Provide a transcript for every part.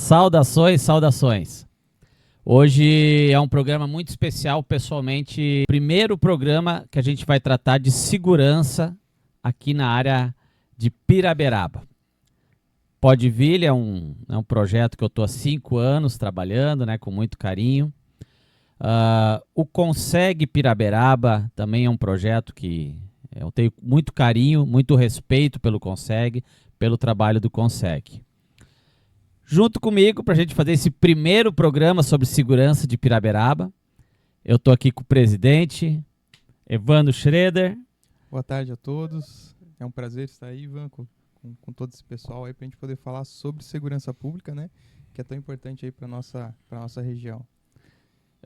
Saudações, saudações. Hoje é um programa muito especial, pessoalmente. Primeiro programa que a gente vai tratar de segurança aqui na área de Piraberaba. Podville é um projeto que eu estou há 5 anos trabalhando, né, com muito carinho. O Consegue Piraberaba também é um projeto que eu tenho muito carinho, muito respeito pelo Consegue, pelo trabalho do Consegue. Junto comigo, para a gente fazer esse primeiro programa sobre segurança de Piraberaba, eu estou aqui com o presidente, Evandro Schroeder. Boa tarde a todos. É um prazer estar aí, Ivan, com todo esse pessoal aí, para a gente poder falar sobre segurança pública, né? Que é tão importante aí para nossa região.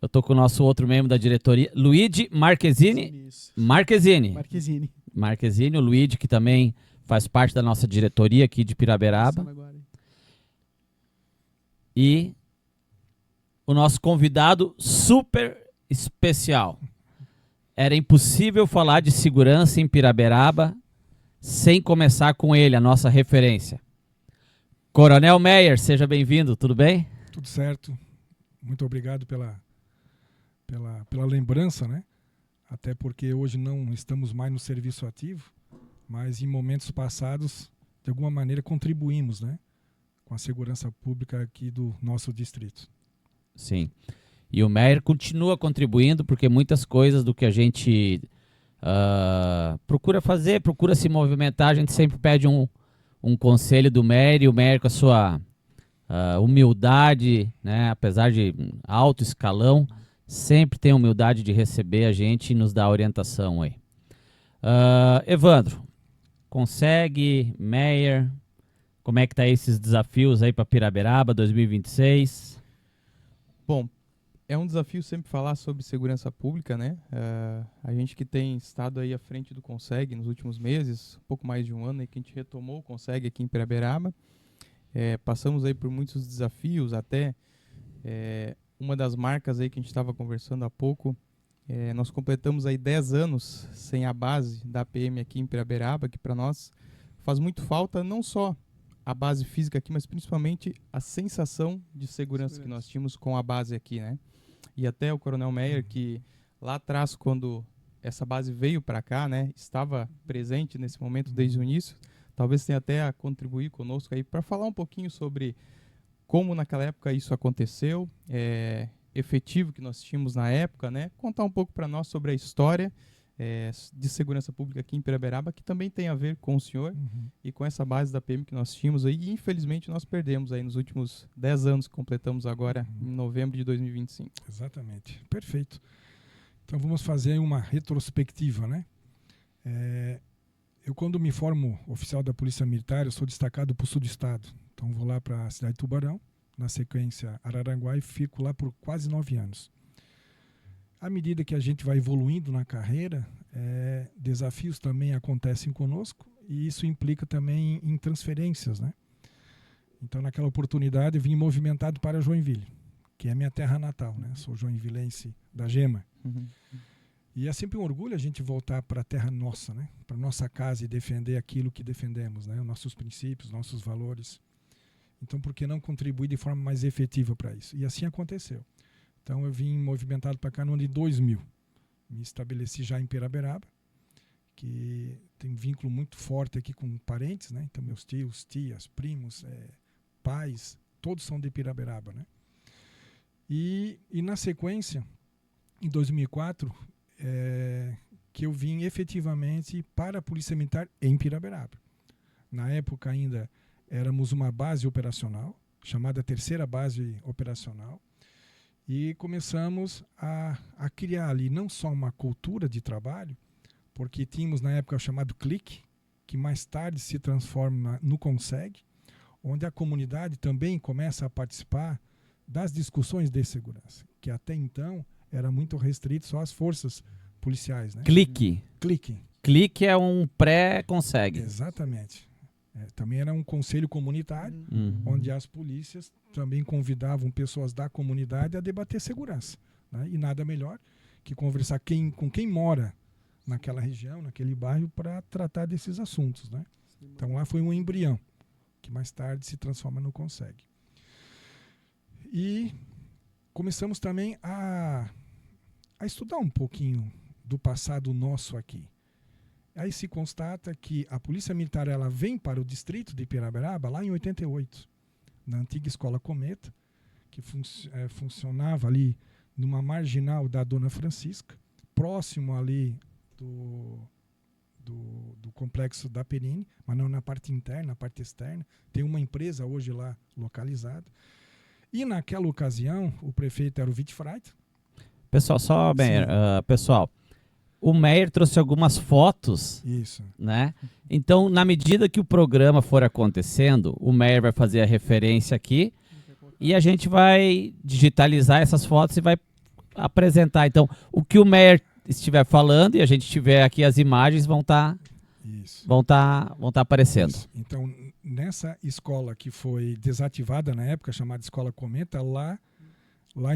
Eu estou com o nosso outro membro da diretoria, Luigi Marchesini. Marchesini, o Luigi, que também faz parte da nossa diretoria aqui de Piraberaba. E o nosso convidado super especial. Era impossível falar de segurança em Piraberaba sem começar com ele, a nossa referência. Coronel Meyer, seja bem-vindo, tudo bem? Tudo certo. Muito obrigado pela lembrança, né? Até porque hoje não estamos mais no serviço ativo, mas em momentos passados, de alguma maneira, contribuímos, né, com a segurança pública aqui do nosso distrito. Sim. E o Meyer continua contribuindo, porque muitas coisas do que a gente procura fazer, procura se movimentar, a gente sempre pede um conselho do Meyer, e o Meyer, com a sua humildade, né, apesar de alto escalão, sempre tem humildade de receber a gente e nos dar orientação aí. Evandro, Consegue, Meyer, como é que tá esses desafios aí para Piraberaba 2026? Bom, é um desafio sempre falar sobre segurança pública, né? A gente que tem estado aí à frente do Consegue nos últimos meses, um pouco mais de um ano aí que a gente retomou o Consegue aqui em Piraberaba. Passamos aí por muitos desafios, até uma das marcas aí que a gente estava conversando há pouco, nós completamos aí 10 anos sem a base da PM aqui em Piraberaba, que para nós faz muito falta, não só a base física aqui, mas principalmente a sensação de segurança que nós tínhamos com a base aqui, né? E até o Coronel Meyer, que lá atrás, quando essa base veio para cá, né, estava presente nesse momento desde o início, talvez tenha até a contribuir conosco aí para falar um pouquinho sobre como naquela época isso aconteceu, efetivo que nós tínhamos na época, né? Contar um pouco para nós sobre a história de segurança pública aqui em Piraberaba, que também tem a ver com o senhor e com essa base da PM que nós tínhamos aí, e infelizmente nós perdemos aí nos últimos 10 anos que completamos agora em novembro de 2025. Exatamente, perfeito. Então vamos fazer uma retrospectiva, né? Eu, quando me formo oficial da Polícia Militar, eu sou destacado para o sul do estado. Então vou lá para a cidade de Tubarão, na sequência Araranguá, e fico lá por quase 9 anos. À medida que a gente vai evoluindo na carreira, desafios também acontecem conosco, e isso implica também em transferências, né? Então, naquela oportunidade, eu vim movimentado para Joinville, que é a minha terra natal, né? Sou joinvilense da Gema. E é sempre um orgulho a gente voltar para a terra nossa, né? Para nossa casa, e defender aquilo que defendemos, né? Os nossos princípios, nossos valores. Então, por que não contribuir de forma mais efetiva para isso? E assim aconteceu. Então, eu vim movimentado para cá no ano de 2000. Me estabeleci já em Piraberaba, que tem um vínculo muito forte aqui com parentes, né? Então, meus tios, tias, primos, pais, todos são de Piraberaba, né? E na sequência, em 2004, que eu vim efetivamente para a Polícia Militar em Piraberaba. Na época ainda éramos uma base operacional, chamada Terceira Base Operacional, e começamos a criar ali não só uma cultura de trabalho, porque tínhamos na época o chamado CLIC, que mais tarde se transforma no Consegue, onde a comunidade também começa a participar das discussões de segurança, que até então era muito restrito só às forças policiais, né? CLIC. CLIC é um pré-Consegue. Exatamente. Também era um conselho comunitário, onde as polícias também convidavam pessoas da comunidade a debater segurança, né? E nada melhor que conversar com quem mora naquela região, naquele bairro, para tratar desses assuntos, né? Então lá foi um embrião, que mais tarde se transforma no Consegue. E começamos também a estudar um pouquinho do passado nosso aqui. Aí se constata que a Polícia Militar ela vem para o distrito de Piraberaba lá em 88, na antiga Escola Cometa, que funcionava ali numa marginal da Dona Francisca, próximo ali do complexo da Perini, mas não na parte interna, na parte externa. Tem uma empresa hoje lá localizada. E naquela ocasião, o prefeito era o Wittfried. Pessoal, pessoal, o Meyer trouxe algumas fotos, Isso. né? Então, na medida que o programa for acontecendo, o Meyer vai fazer a referência aqui e a gente vai digitalizar essas fotos e vai apresentar. Então, o que o Meyer estiver falando e a gente tiver aqui as imagens vão tá aparecendo. Isso. Então, nessa escola que foi desativada na época, chamada Escola Cometa, lá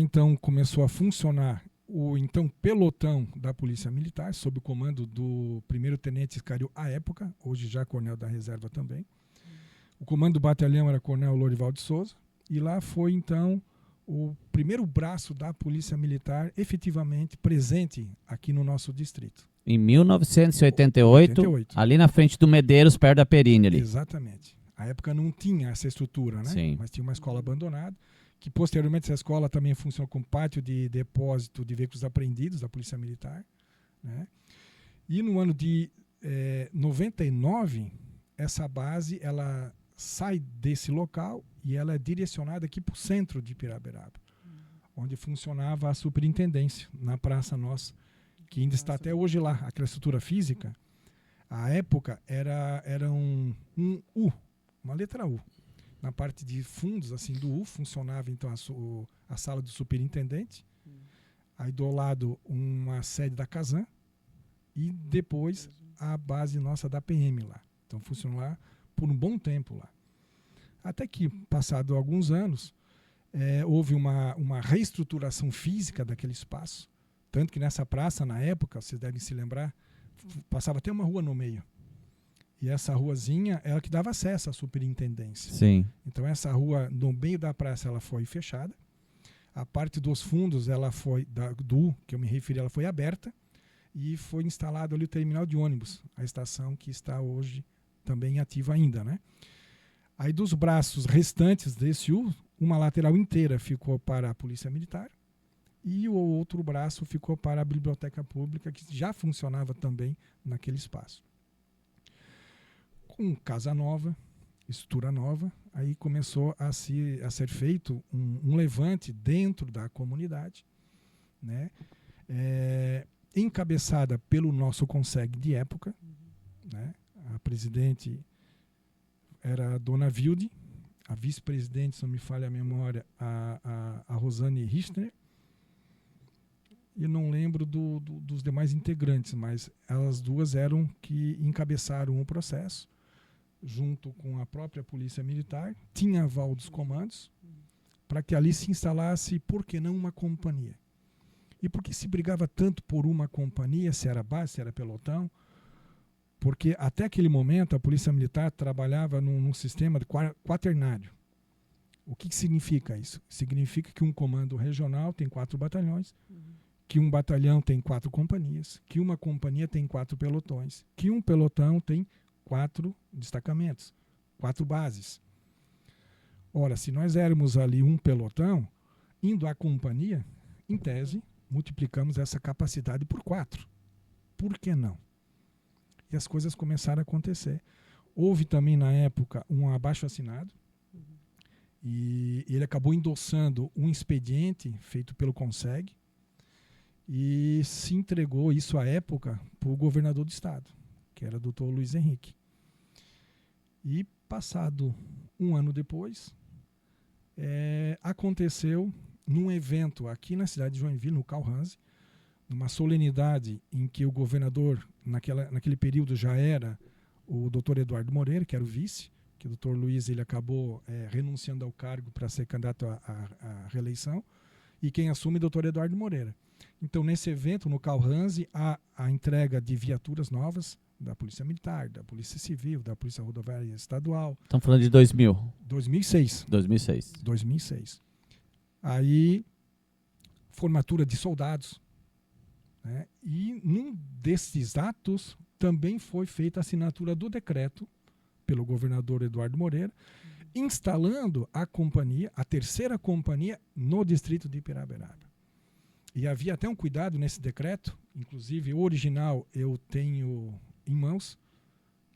então começou a funcionar o então pelotão da Polícia Militar, sob o comando do primeiro-tenente Iscario à época, hoje já coronel da reserva também. O comando do batalhão era coronel Lorival de Souza, e lá foi então o primeiro braço da Polícia Militar efetivamente presente aqui no nosso distrito. Em 1988, ali na frente do Medeiros, perto da Perini ali. Exatamente. A época não tinha essa estrutura, né? Sim. Mas tinha uma escola abandonada, que posteriormente essa escola também funcionou como pátio de depósito de veículos apreendidos da Polícia Militar, né? E no ano de 99, essa base ela sai desse local e ela é direcionada aqui para o centro de Piraberaba, onde funcionava a superintendência, na Praça Nossa, que ainda está até hoje lá. Aquela estrutura física, à época, era um U, uma letra U. Na parte de fundos assim, do U, funcionava então a sala do superintendente, aí do lado uma sede da Casan e depois a base nossa da PM lá. Então funcionou lá por um bom tempo lá. Até que, passado alguns anos, houve uma reestruturação física daquele espaço, tanto que nessa praça, na época, vocês devem se lembrar, passava até uma rua no meio. E essa ruazinha era que dava acesso à superintendência. Sim. Então essa rua, no meio da praça, ela foi fechada. A parte dos fundos, ela foi, que eu me referi, ela foi aberta. E foi instalado ali o terminal de ônibus, a estação que está hoje também ativa ainda, né? Aí dos braços restantes desse U, uma lateral inteira ficou para a Polícia Militar e o outro braço ficou para a Biblioteca Pública, que já funcionava também naquele espaço. Com casa nova, estrutura nova, aí começou a ser feito um levante dentro da comunidade, né? Encabeçada pelo nosso CONSEG de época, né? A presidente era a dona Vilde, a vice-presidente, se não me falha a memória, a Rosane Richter. Eu não lembro dos demais integrantes, mas elas duas eram que encabeçaram o processo, junto com a própria Polícia Militar, tinha aval dos comandos, para que ali se instalasse, por que não, uma companhia. E por que se brigava tanto por uma companhia, se era base, se era pelotão? Porque até aquele momento a Polícia Militar trabalhava num sistema de quaternário. O que significa isso? Significa que um comando regional tem 4 batalhões, que um batalhão tem 4 companhias, que uma companhia tem 4 pelotões, que um pelotão tem 4 destacamentos, 4 bases. Ora, se nós éramos ali um pelotão, indo à companhia, em tese, multiplicamos essa capacidade por 4. Por que não? E as coisas começaram a acontecer. Houve também, na época, um abaixo-assinado, e ele acabou endossando um expediente feito pelo CONSEG, e se entregou isso à época para o governador do estado, que era o doutor Luiz Henrique. E passado um ano depois, aconteceu num evento aqui na cidade de Joinville, no Calhanse, numa solenidade em que o governador, naquele período, já era o doutor Eduardo Moreira, que era o vice, que o doutor Luiz ele acabou renunciando ao cargo para ser candidato à reeleição, e quem assume é o doutor Eduardo Moreira. Então, nesse evento, no Calhanse, há a entrega de viaturas novas da Polícia Militar, da Polícia Civil, da Polícia Rodoviária Estadual. Estamos falando de 2000. 2006. 2006. 2006. Aí, formatura de soldados, né? E num desses atos também foi feita a assinatura do decreto pelo governador Eduardo Moreira, instalando a companhia, a terceira companhia, no distrito de Piraberaba. E havia até um cuidado nesse decreto, inclusive o original eu tenho em mãos,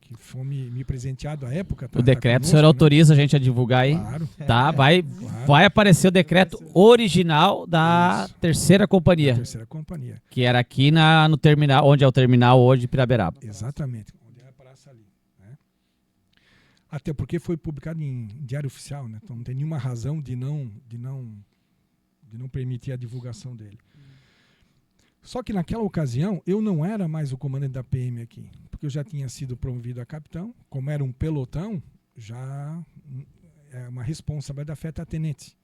que foi me presenteado à época. O decreto, conosco, o senhor né? autoriza a gente a divulgar aí? Claro. Tá, Claro. vai aparecer o decreto original da Isso. terceira companhia, A terceira companhia. que era aqui no terminal, onde é o terminal hoje de Piraberaba. Exatamente. Onde é a praça ali, né? Até porque foi publicado em diário oficial, né? Então não tem nenhuma razão de não permitir a divulgação dele. Só que naquela ocasião eu não era mais o comandante da PM aqui, porque eu já tinha sido promovido a capitão. Como era um pelotão, já é uma responsabilidade afeta a tenente.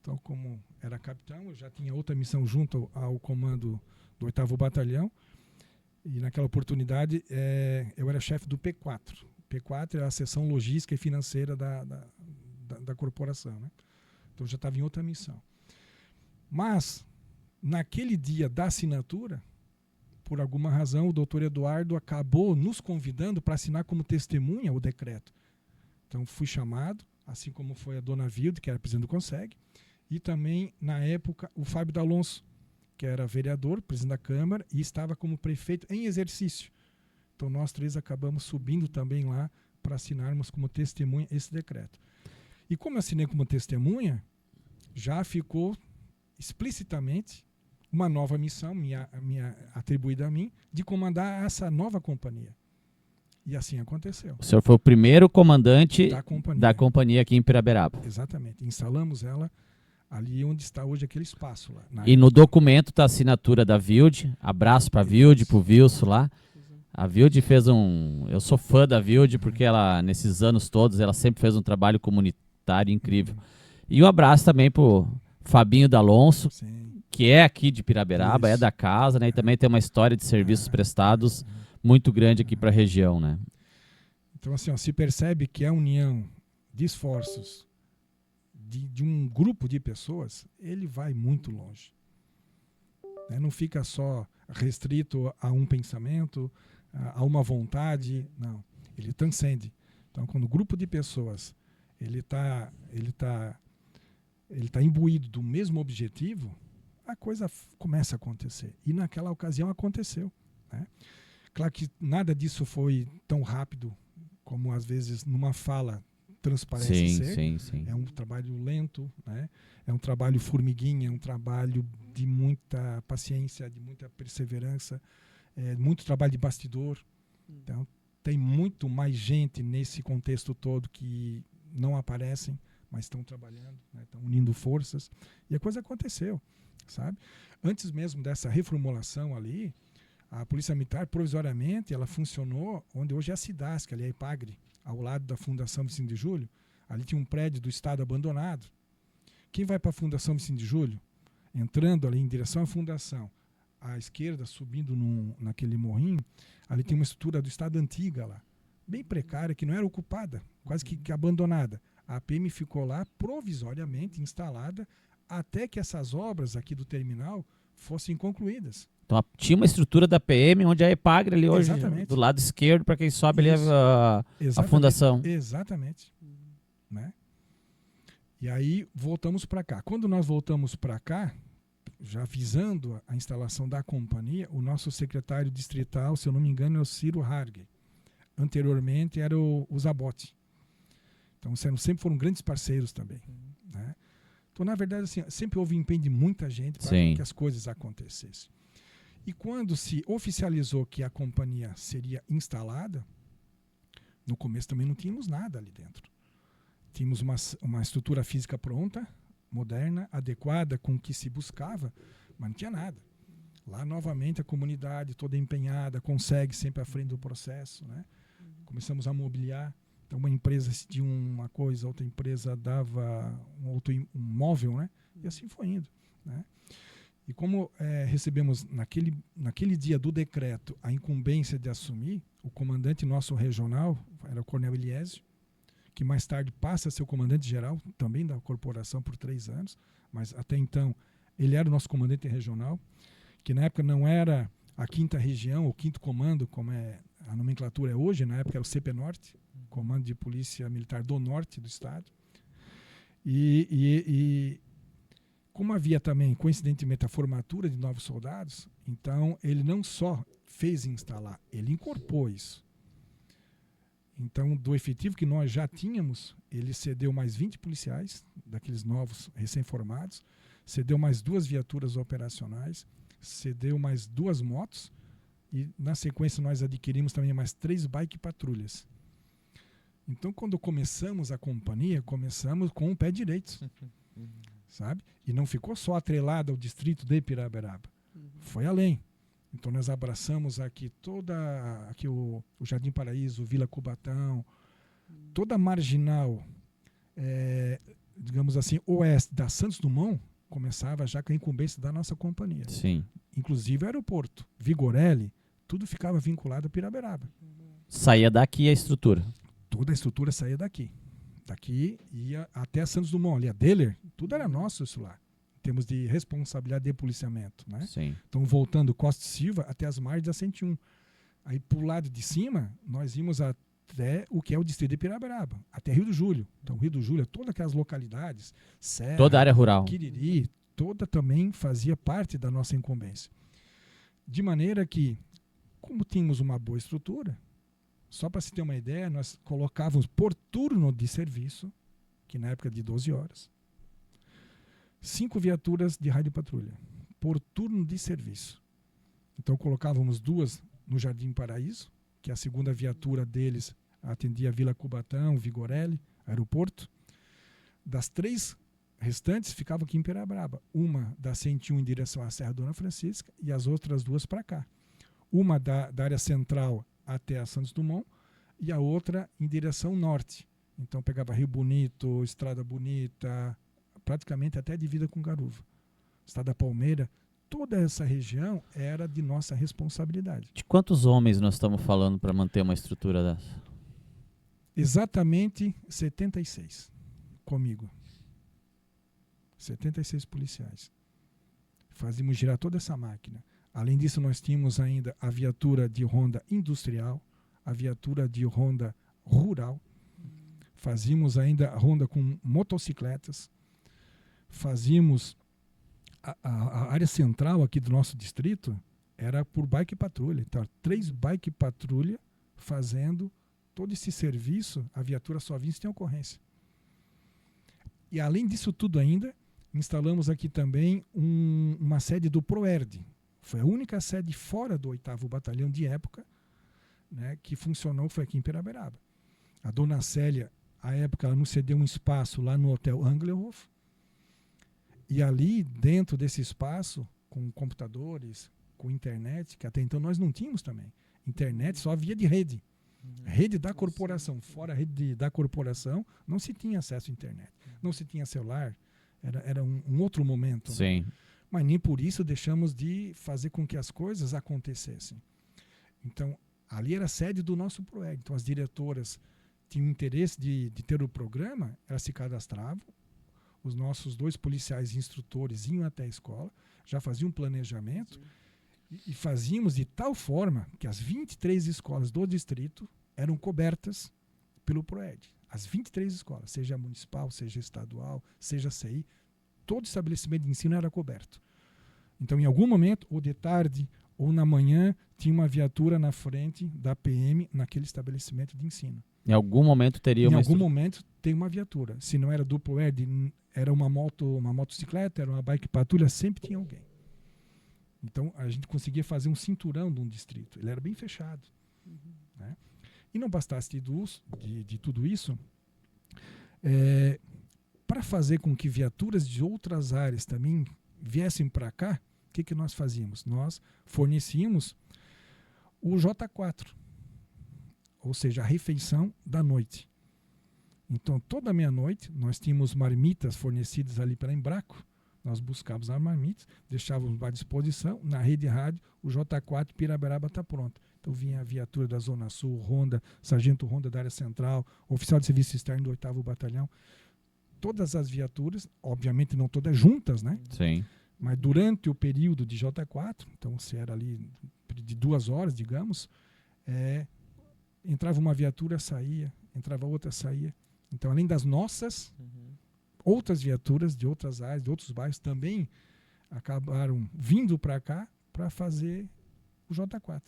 Então, como era capitão, eu já tinha outra missão junto ao comando do 8º Batalhão. E naquela oportunidade eu era chefe do P4. P4 é a seção logística e financeira da corporação, né? Então eu já estava em outra missão. Mas, naquele dia da assinatura, por alguma razão, o doutor Eduardo acabou nos convidando para assinar como testemunha o decreto. Então fui chamado, assim como foi a dona Vilde, que era presidente do CONSEG, e também, na época, o Fábio D'Alonso, que era vereador, presidente da Câmara, e estava como prefeito em exercício. Então nós três acabamos subindo também lá para assinarmos como testemunha esse decreto. E como eu assinei como testemunha, já ficou explicitamente uma nova missão, atribuída a mim, de comandar essa nova companhia. E assim aconteceu. O senhor foi o primeiro comandante Da companhia aqui em Piraberaba. Exatamente. Instalamos ela ali onde está hoje aquele espaço lá. E no documento está a assinatura da Vilde. Abraço para a Vilde, para o Wilson lá. A Vilde fez eu sou fã da Vilde porque ela, nesses anos todos, ela sempre fez um trabalho comunitário incrível. E um abraço também para o Fabinho D'Alonso, que é aqui de Piraberaba, é da casa, né? E também tem uma história de serviços prestados muito grande aqui para a região, né? Então, assim, se percebe que a união de esforços de um grupo de pessoas, ele vai muito longe. Né? Não fica só restrito a um pensamento, a uma vontade, não. Ele transcende. Então, quando o grupo de pessoas ele tá imbuído do mesmo objetivo, a coisa começa a acontecer. E naquela ocasião aconteceu, né? Claro que nada disso foi tão rápido como às vezes numa fala transparece ser. Sim. É um trabalho lento, né? É um trabalho formiguinha, é um trabalho de muita paciência, de muita perseverança, muito trabalho de bastidor. Então, tem muito mais gente nesse contexto todo que não aparecem, mas estão trabalhando, né? Estão unindo forças. E a coisa aconteceu, sabe? Antes mesmo dessa reformulação ali, a Polícia Militar, provisoriamente, ela funcionou onde hoje é a Cidasc, ali é a Ipagre, ao lado da Fundação Vicente de Julho. Ali tinha um prédio do Estado abandonado. Quem vai para a Fundação Vicente de Julho, entrando ali em direção à Fundação, à esquerda, subindo naquele morrinho, ali tem uma estrutura do Estado antiga lá, bem precária, que não era ocupada, quase que abandonada. A PM ficou lá provisoriamente instalada até que essas obras aqui do terminal fossem concluídas. Então tinha uma estrutura da PM onde a Epagre ali hoje, Exatamente. do lado esquerdo, para quem sobe ali a fundação. Exatamente. Né? E aí voltamos para cá. Quando nós voltamos para cá, já visando a instalação da companhia, o nosso secretário distrital, se eu não me engano, é o Ciro Hargey. Anteriormente era o Zabotti. Então sempre foram grandes parceiros também. Né? Então, na verdade, assim, sempre houve empenho de muita gente para que as coisas acontecessem. E quando se oficializou que a companhia seria instalada, no começo também não tínhamos nada ali dentro. Tínhamos uma estrutura física pronta, moderna, adequada com o que se buscava, mas não tinha nada. Lá, novamente, a comunidade toda empenhada, consegue sempre à frente do processo. Né? Começamos a mobiliar. Então, uma empresa decidia uma coisa, outra empresa dava um móvel, né? E assim foi indo. Né? E como recebemos naquele dia do decreto a incumbência de assumir, o comandante nosso regional era o Coronel Eliésio, que mais tarde passa a ser o comandante geral também da corporação por 3 anos, mas até então ele era o nosso comandante regional, que na época não era a 5ª Região, o 5º Comando, como a nomenclatura é hoje, na época era o CP Norte, Comando de Polícia Militar do Norte do Estado. E como havia também, coincidentemente, a formatura de novos soldados, então ele não só fez instalar, ele incorporou isso. Então, do efetivo que nós já tínhamos, ele cedeu mais 20 policiais, daqueles novos recém-formados, cedeu mais 2 viaturas operacionais, cedeu mais 2 motos e, na sequência, nós adquirimos também mais 3 bike patrulhas. Então, quando começamos a companhia, começamos com o pé direito, sabe? E não ficou só atrelado ao distrito de Piraberaba, foi além. Então, nós abraçamos aqui aqui o Jardim Paraíso, Vila Cubatão, toda a marginal, digamos assim, oeste da Santos Dumont, começava já com a incumbência da nossa companhia. Sim. Inclusive o aeroporto, Vigorelli, tudo ficava vinculado a Piraberaba. Saía daqui a estrutura. Toda a estrutura saía daqui. Daqui ia até a Santos Dumont, ali a Deller, tudo era nosso isso lá. Em termos de responsabilidade de policiamento, né? Sim. Então, voltando Costa e Silva até as margens da 101. Aí, pro lado de cima, nós íamos até o que é o distrito de Piraberaba, até Rio do Júlio. Então, Rio do Júlio, todas aquelas localidades, Serra, Toda a área rural. Quiriri, toda também fazia parte da nossa incumbência. De maneira que, como tínhamos uma boa estrutura, só para se ter uma ideia, nós colocávamos por turno de serviço, que na época de 12 horas, 5 viaturas de rádio patrulha, por turno de serviço. Então colocávamos 2 no Jardim Paraíso, que a segunda viatura deles atendia Vila Cubatão, Vigorelli, aeroporto. Das 3 restantes ficavam aqui em Piraberaba. Uma da 101 em direção à Serra Dona Francisca e as outras 2 para cá. Uma da área central até a Santos Dumont e a outra em direção norte. Então pegava Rio Bonito, Estrada Bonita, praticamente até a divisa com Garuva. Estado da Palmeira, toda essa região era de nossa responsabilidade. De quantos homens nós estamos falando para manter uma estrutura dessa? Exatamente 76 comigo. 76 policiais. Fazíamos girar toda essa máquina. Além disso, nós tínhamos ainda a viatura de ronda industrial, a viatura de ronda rural. Fazíamos ainda a ronda com motocicletas. Fazíamos a área central aqui do nosso distrito era por bike patrulha. Então, 3 bike patrulha fazendo todo esse serviço, a viatura só vinha se tem ocorrência. E além disso tudo ainda, instalamos aqui também uma sede do PROERD. Foi a única sede fora do 8º Batalhão de época, né, que funcionou, foi aqui em Piraberaba. A dona Célia, à época, ela nos cedeu um espaço lá no Hotel Anglerhof. E ali, dentro desse espaço, com computadores, com internet, que até então nós não tínhamos também. Internet só havia de rede. Rede da corporação. Fora a rede da corporação, não se tinha acesso à internet. Não se tinha celular. Era um outro momento. Sim. Né? Mas nem por isso deixamos de fazer com que as coisas acontecessem. Então, ali era a sede do nosso PROEG. Então, as diretoras tinham interesse de ter o programa, elas se cadastravam, os nossos 2 policiais instrutores iam até a escola, já faziam um planejamento e fazíamos de tal forma que as 23 escolas do distrito eram cobertas pelo PROED. As 23 escolas, seja municipal, seja estadual, seja CI, todo estabelecimento de ensino era coberto. Então, em algum momento, ou de tarde ou na manhã, tinha uma viatura na frente da PM naquele estabelecimento de ensino. Em algum momento teria Em algum momento tem uma viatura. Se não era duplo ERD, era uma motocicleta, era uma bike patrulha, sempre tinha alguém. Então, a gente conseguia fazer um cinturão de um distrito. Ele era bem fechado. Né? E não bastasse de tudo isso, para fazer com que viaturas de outras áreas também viessem para cá, o que nós fazíamos? Nós fornecíamos o J4, ou seja, a refeição da noite. Então, toda meia-noite, nós tínhamos marmitas fornecidas ali pela Embraco, nós buscávamos as marmitas, deixávamos à disposição, na rede rádio, o J4 Piraberaba está pronto. Então, vinha a viatura da Zona Sul, Ronda, Sargento Ronda da área central, oficial de serviço externo do 8º Batalhão, todas as viaturas, obviamente não todas juntas, né? Sim. Mas durante o período de J4, então se era ali de 2 horas, digamos, entrava uma viatura, saía, entrava outra, saía. Então, além das nossas, outras viaturas de outras áreas, de outros bairros, também acabaram vindo para cá para fazer o J4.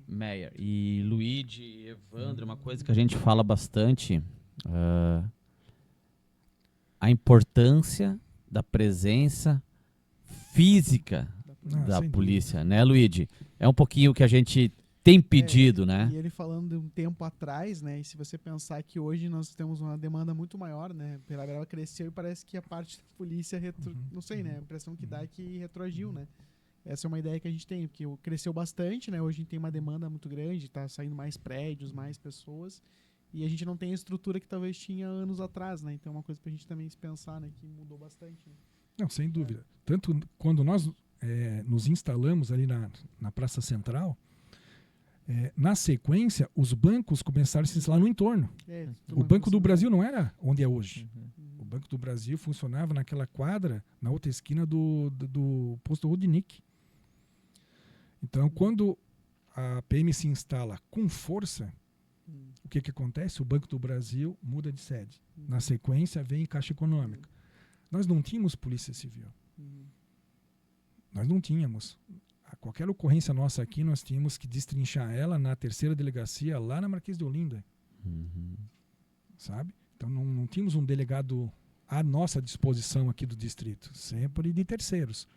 Meyer e Luigi, Evandro, uma coisa que a gente fala bastante, a importância da presença física da sem polícia, né, Luigi? É um pouquinho o que a gente tem pedido, né? E ele falando de um tempo atrás, né? E se você pensar que hoje nós temos uma demanda muito maior, né? Pirabel cresceu e parece que a parte da polícia não sei, né? A impressão que dá é que retroagiu, né? Essa é uma ideia que a gente tem, porque cresceu bastante, né? Hoje a gente tem uma demanda muito grande, tá saindo mais prédios, mais pessoas, e a gente não tem a estrutura que talvez tinha anos atrás, né? Então é uma coisa pra gente também se pensar, né? Que mudou bastante. Né? Não, sem dúvida. Tanto quando nós nos instalamos ali na Praça Central, na sequência, os bancos começaram a se instalar no entorno. O Banco do Brasil não era onde é hoje. O Banco do Brasil funcionava naquela quadra, na outra esquina do posto Rudnick. Então, quando a PM se instala com força, o que acontece? O Banco do Brasil muda de sede. Na sequência, vem Caixa Econômica. Nós não tínhamos Polícia Civil. Nós não tínhamos. Qualquer ocorrência nossa aqui, nós tínhamos que destrinchar ela na 3ª delegacia, lá na Marquês de Olinda. Sabe? Então, não tínhamos um delegado à nossa disposição aqui do distrito, sempre de terceiros.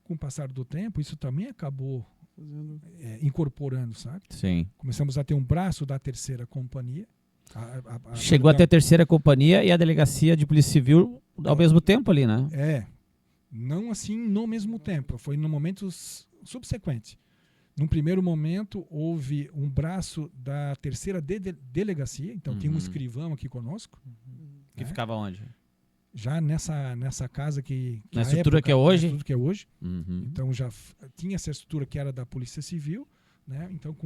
Com o passar do tempo, isso também acabou incorporando, sabe? Sim. Começamos a ter um braço da 3ª companhia. Chegou a ter a 3ª companhia e a delegacia de Polícia Civil ao mesmo tempo ali, né? Não assim no mesmo tempo, foi no momento subsequente. Num primeiro momento, houve um braço da 3ª delegacia, então tinha um escrivão aqui conosco. Que ficava onde? Já nessa casa que na estrutura que é hoje? Na estrutura que é hoje. Então já tinha essa estrutura que era da Polícia Civil, né? Então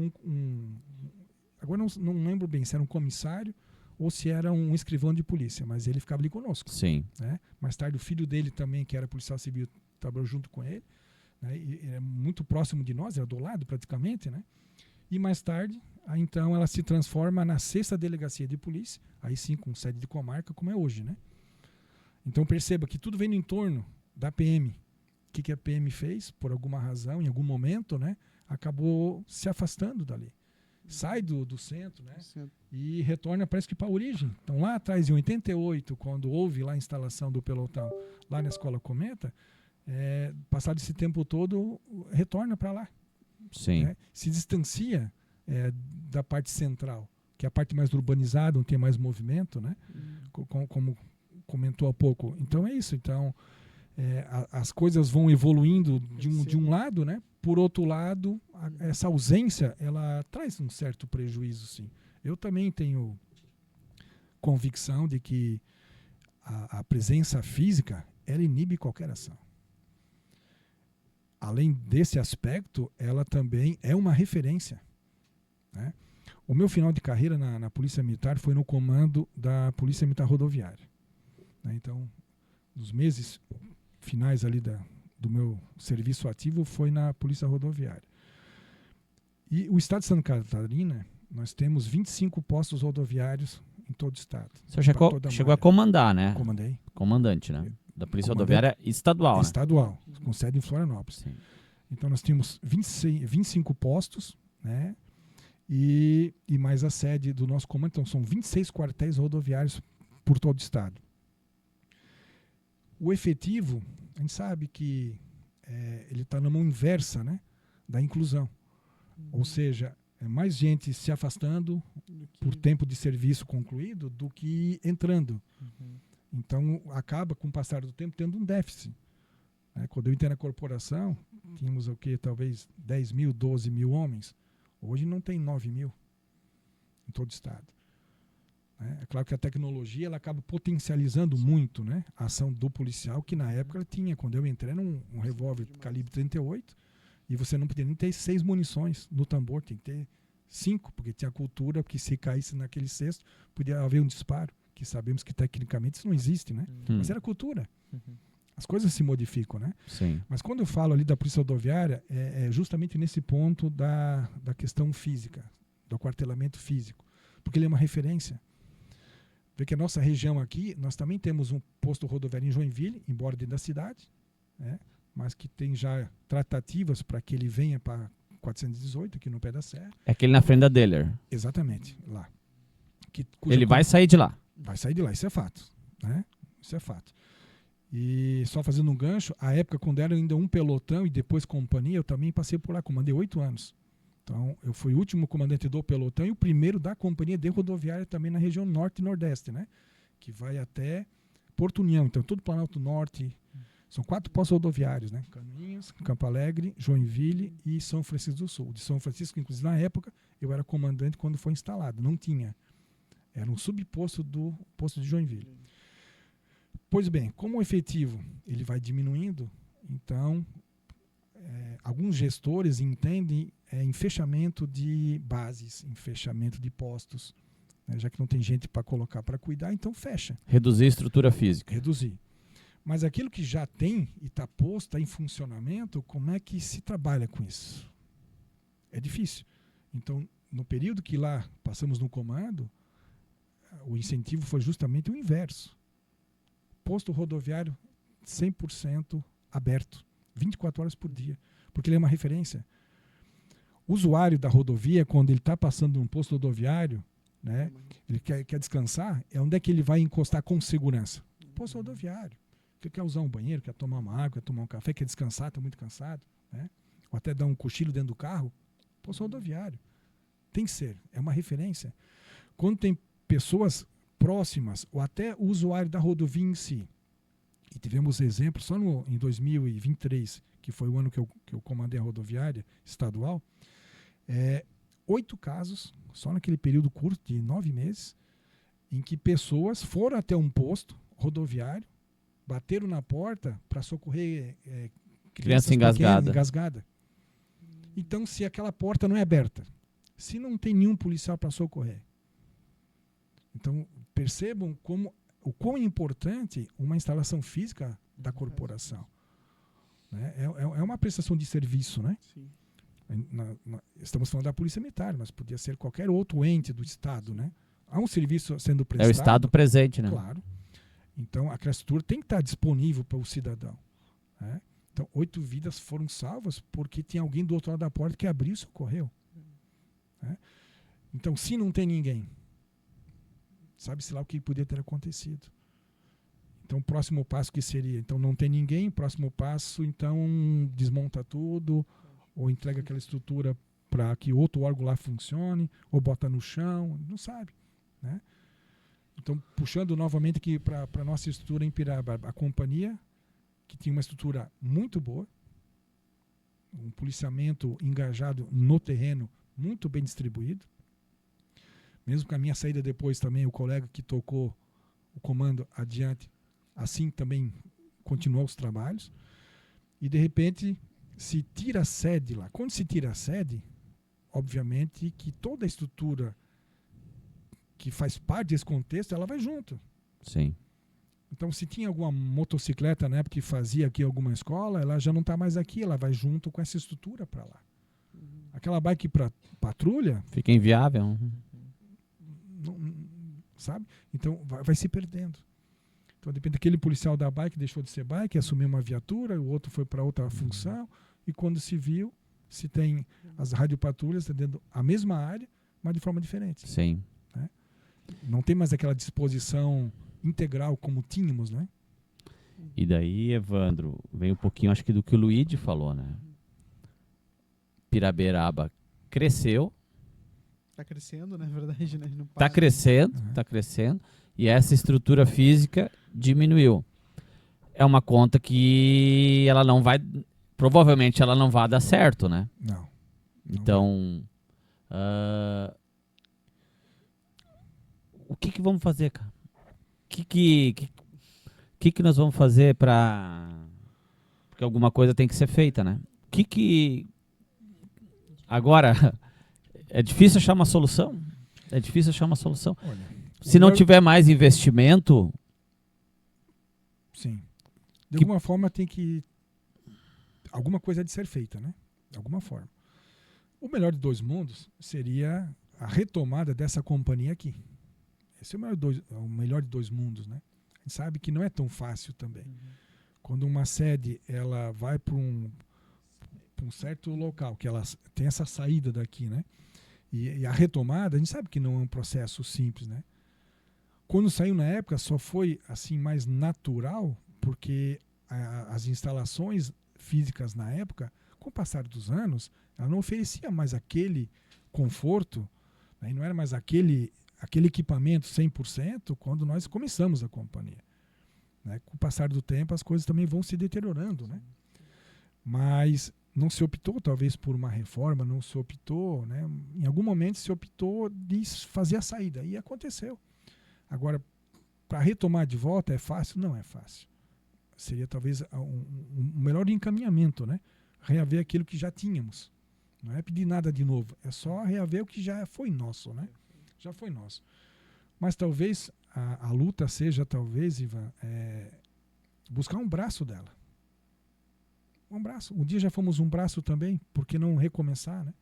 agora não lembro bem se era um comissário ou se era um escrivão de polícia, mas ele ficava ali conosco. Sim. Né? Mais tarde o filho dele também, que era policial civil, trabalhou junto com ele. Né? E é muito próximo de nós, era do lado praticamente, né? E mais tarde, então ela se transforma na 6ª delegacia de polícia, aí sim com sede de comarca, como é hoje, né? Então perceba que tudo vem no entorno da PM. O que a PM fez? Por alguma razão, em algum momento, né? Acabou se afastando dali. Sai do centro, né? E retorna, parece que para a origem. Então lá atrás, em 88, quando houve lá a instalação do pelotão, lá na Escola Cometa, passado esse tempo todo, retorna para lá. Sim. Né? Se distancia da parte central, que é a parte mais urbanizada, onde tem mais movimento, né? Como comentou há pouco. Então é isso. Então as coisas vão evoluindo de um lado, né? Por outro lado, essa ausência, ela traz um certo prejuízo, sim. Eu também tenho convicção de que a presença física, ela inibe qualquer ação. Além desse aspecto, ela também é uma referência. Né? O meu final de carreira na Polícia Militar foi no comando da Polícia Militar Rodoviária. Né? Então, nos meses finais ali do meu serviço ativo foi na Polícia Rodoviária. E o estado de Santa Catarina, nós temos 25 postos rodoviários em todo o estado. O senhor chegou a comandar, né? Comandei. Comandante, né? Da Polícia Rodoviária estadual, né? Estadual, com sede em Florianópolis. Sim. Então nós tínhamos 25 postos, né? E mais a sede do nosso comando. Então são 26 quartéis rodoviários por todo o estado. O efetivo, a gente sabe que ele está na mão inversa, né, da inclusão. Ou seja, é mais gente se afastando por tempo de serviço concluído do que entrando. Então, acaba, com o passar do tempo, tendo um déficit. Né? Quando eu entrei na corporação, tínhamos o quê? Talvez 10 mil, 12 mil homens. Hoje não tem 9 mil em todo o estado. É claro que a tecnologia ela acaba potencializando muito, né, a ação do policial, que na época ela tinha, quando eu entrei, era um revólver calibre 38, e você não podia nem ter 6 munições no tambor, tinha que ter 5, porque tinha a cultura que se caísse naquele cesto, podia haver um disparo, que sabemos que tecnicamente isso não existe, né? Mas era cultura. As coisas se modificam, né? Sim. Mas quando eu falo ali da polícia rodoviária, é justamente nesse ponto da questão física, do aquartelamento físico, porque ele é uma referência. Vê que a nossa região aqui, nós também temos um posto rodoviário em Joinville, embora dentro da cidade, né? Mas que tem já tratativas para que ele venha para 418, aqui no pé da serra. É aquele na frente da Deller. Exatamente, lá. Ele vai sair de lá. Vai sair de lá, isso é fato, né? Isso é fato. E só fazendo um gancho, a época quando era ainda um pelotão e depois companhia, eu também passei por lá, comandei 8 anos. Então, eu fui o último comandante do pelotão e o primeiro da companhia de rodoviária também na região norte e nordeste, né? Que vai até Porto União, então todo o Planalto Norte. São 4 postos rodoviários, né? Canoinhas, Campo Alegre, Joinville e São Francisco do Sul. De São Francisco, inclusive, na época, eu era comandante quando foi instalado. Não tinha. Era um subposto do posto de Joinville. Pois bem, como o efetivo ele vai diminuindo, então alguns gestores entendem em fechamento de bases, em fechamento de postos, né? Já que não tem gente para colocar para cuidar, então fecha. Reduzir a estrutura física. Reduzir. Mas aquilo que já tem e está posto, está em funcionamento, como é que se trabalha com isso? É difícil. Então, no período que lá passamos no comando, o incentivo foi justamente o inverso. Posto rodoviário 100% aberto, 24 horas por dia, porque ele é uma referência. O usuário da rodovia, quando ele está passando num posto rodoviário, né, ele quer descansar, onde é que ele vai encostar com segurança? Posto rodoviário. Ele quer usar um banheiro, quer tomar uma água, quer tomar um café, quer descansar, está muito cansado, né? Ou até dar um cochilo dentro do carro, posto rodoviário. Tem que ser, é uma referência. Quando tem pessoas próximas, ou até o usuário da rodovia em si, e tivemos exemplos só em 2023, que foi o ano que eu comandei a rodoviária estadual, 8 casos, só naquele período curto de 9 meses, em que pessoas foram até um posto rodoviário, bateram na porta para socorrer criança engasgada. Então, se aquela porta não é aberta, se não tem nenhum policial para socorrer, então percebam o quão importante uma instalação física da corporação. Né? É uma prestação de serviço, né? Sim. Estamos falando da Polícia Militar, mas podia ser qualquer outro ente do Estado, né? Há um serviço sendo prestado. É o Estado presente, né? Claro. Então, a infraestrutura tem que estar disponível para o cidadão. Né? Então, 8 vidas foram salvas porque tinha alguém do outro lado da porta que abriu e socorreu. Né? Então, se não tem ninguém, sabe-se lá o que poderia ter acontecido. Então, o próximo passo que seria? Então, não tem ninguém, próximo passo, então, desmonta tudo, ou entrega aquela estrutura para que outro órgão lá funcione, ou bota no chão, não sabe. Né? Então, puxando novamente aqui para a nossa estrutura em Piraba, a companhia, que tinha uma estrutura muito boa, um policiamento engajado no terreno, muito bem distribuído. Mesmo com a minha saída depois também, o colega que tocou o comando adiante, assim também continuou os trabalhos. E, de repente, se tira a sede lá. Quando se tira a sede, obviamente que toda a estrutura que faz parte desse contexto, ela vai junto. Sim. Então, se tinha alguma motocicleta na época que fazia aqui alguma escola, ela já não está mais aqui, ela vai junto com essa estrutura para lá. Aquela bike para patrulha... Fica inviável. Sabe? Então, vai se perdendo. Então, depende daquele policial da bike, deixou de ser bike, assumiu uma viatura, o outro foi para outra função, e quando se viu, se tem as radiopatrulhas dentro da mesma área, mas de forma diferente. Sim. Né? Não tem mais aquela disposição integral como tínhamos, né? E daí, Evandro, vem um pouquinho, acho que do que o Luigi falou, né? Piraberaba cresceu. Tá crescendo, na verdade, né? Não Tá crescendo, tá crescendo. E essa estrutura física diminuiu. É uma conta que ela não vai... Provavelmente ela não vai dar certo, né? Não. Então... o que vamos fazer, cara? O que nós vamos fazer para... Porque alguma coisa tem que ser feita, né? Agora, é difícil achar uma solução? É difícil achar uma solução. Olha, Se não tiver mais investimento, Sim. De alguma forma tem que... Alguma coisa é de ser feita, né? De alguma forma. O melhor de dois mundos seria a retomada dessa companhia aqui. Esse é o melhor de dois mundos, né? A gente sabe que não é tão fácil também. Quando uma sede ela vai para um certo local, que ela tem essa saída daqui, né? E a retomada, a gente sabe que não é um processo simples, né? Quando saiu na época, só foi assim mais natural, porque as instalações físicas na época, com o passar dos anos, ela não oferecia mais aquele conforto, né? E não era mais aquele equipamento 100% quando nós começamos a companhia, né? Com o passar do tempo, as coisas também vão se deteriorando, né? Mas não se optou, talvez, por uma reforma, não se optou, né? Em algum momento se optou de fazer a saída, e aconteceu. Agora, para retomar de volta é fácil? Não é fácil. Seria talvez um melhor encaminhamento, né? Reaver aquilo que já tínhamos. Não é pedir nada de novo, é só reaver o que já foi nosso, né? Já foi nosso. Mas talvez a luta seja, talvez, Ivan, buscar um braço dela. Um braço. Um dia já fomos um braço também, por que não recomeçar, né?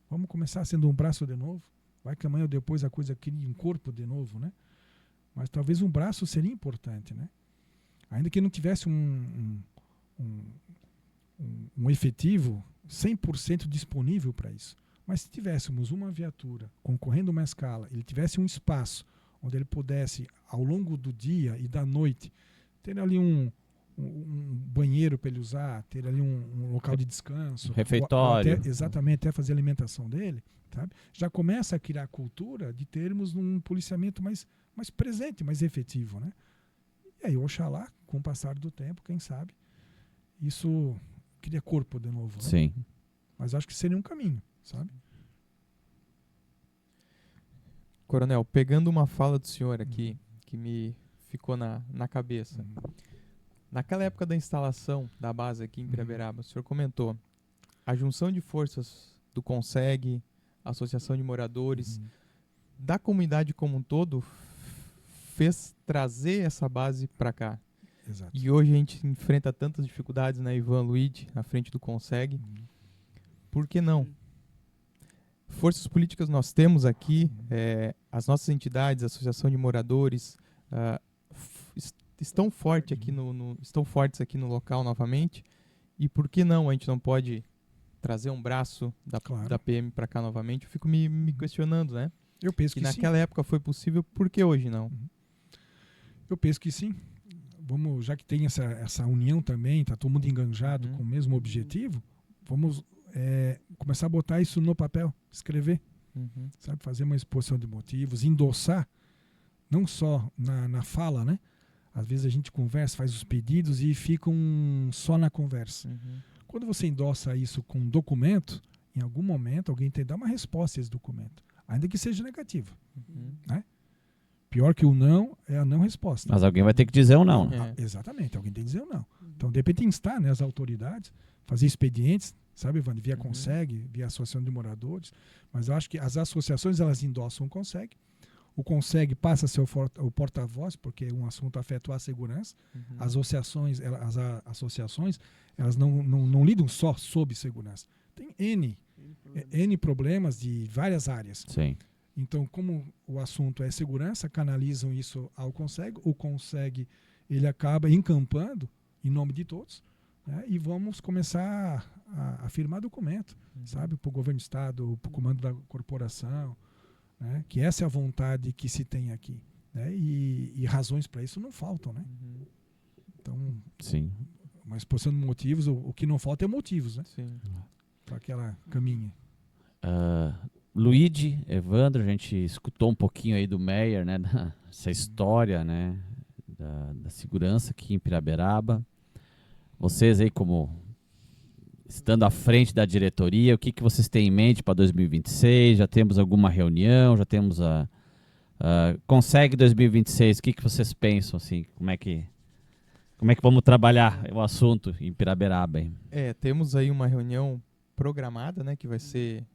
Vamos começar sendo um braço de novo. Vai que amanhã ou depois a coisa crie um corpo de novo, né? Mas talvez um braço seria importante, né? Ainda que não tivesse um efetivo 100% disponível para isso. Mas se tivéssemos uma viatura concorrendo uma escala, ele tivesse um espaço onde ele pudesse, ao longo do dia e da noite, ter ali um banheiro para ele usar, ter ali um local de descanso, refeitório. ou até fazer a alimentação dele, sabe? Já começa a criar a cultura de termos um policiamento mais presente, mais efetivo, né? E aí, oxalá, com o passar do tempo, quem sabe, isso cria corpo de novo, né? Sim. Mas acho que seria um caminho, sabe? Coronel, pegando uma fala do senhor aqui, que me ficou na cabeça. Naquela época da instalação da base aqui em Piraberaba, o senhor comentou a junção de forças do CONSEG, Associação de Moradores, da comunidade como um todo, fez trazer essa base para cá. Exato. E hoje a gente enfrenta tantas dificuldades, né, Ivan, Luigi, à frente do CONSEG. Por que não? Forças políticas nós temos aqui, as nossas entidades, a Associação de Moradores, estão fortes aqui no local novamente. E por que não? A gente não pode trazer um braço da PM para cá novamente? Eu fico me questionando, né? Eu penso que naquela época foi possível, por que hoje não? Eu penso que sim. Vamos, já que tem essa união também, está todo mundo enganjado com o mesmo objetivo, vamos começar a botar isso no papel, escrever, sabe? Fazer uma exposição de motivos, endossar, não só na fala, né? Às vezes a gente conversa, faz os pedidos e ficam só na conversa. Quando você endossa isso com um documento, em algum momento alguém tem que dar uma resposta a esse documento, ainda que seja negativo, né? Pior que o não é a não resposta. Mas alguém vai ter que dizer o não. Exatamente, alguém tem que dizer o não. Então, de repente, instar, né, as autoridades, fazer expedientes, sabe, Ivan, via CONSEG, via Associação de Moradores, mas eu acho que as associações, elas endossam o CONSEG passa a ser o porta-voz, porque um assunto afeta a segurança. As associações, elas não lidam só sob segurança. Tem N problemas de várias áreas. Sim. Então, como o assunto é segurança, canalizam isso ao CONSEG. O CONSEG, ele acaba encampando em nome de todos, né? E vamos começar a firmar documento, sabe? Para o governo do estado, para o comando da corporação, né? Que essa é a vontade que se tem aqui, né? E razões para isso não faltam, né? Então, sim, uma exposição de motivos, o que não falta é motivos, né? Sim. Para aquela caminha. Luigi, Evandro, a gente escutou um pouquinho aí do Meyer, né, essa história, né, da segurança aqui em Piraberaba. Vocês aí, como estando à frente da diretoria, o que vocês têm em mente para 2026? Já temos alguma reunião? Já temos CONSEG 2026? O que vocês pensam, assim? Como é que vamos trabalhar o assunto em Piraberaba, hein? Temos aí uma reunião programada, né, que vai ser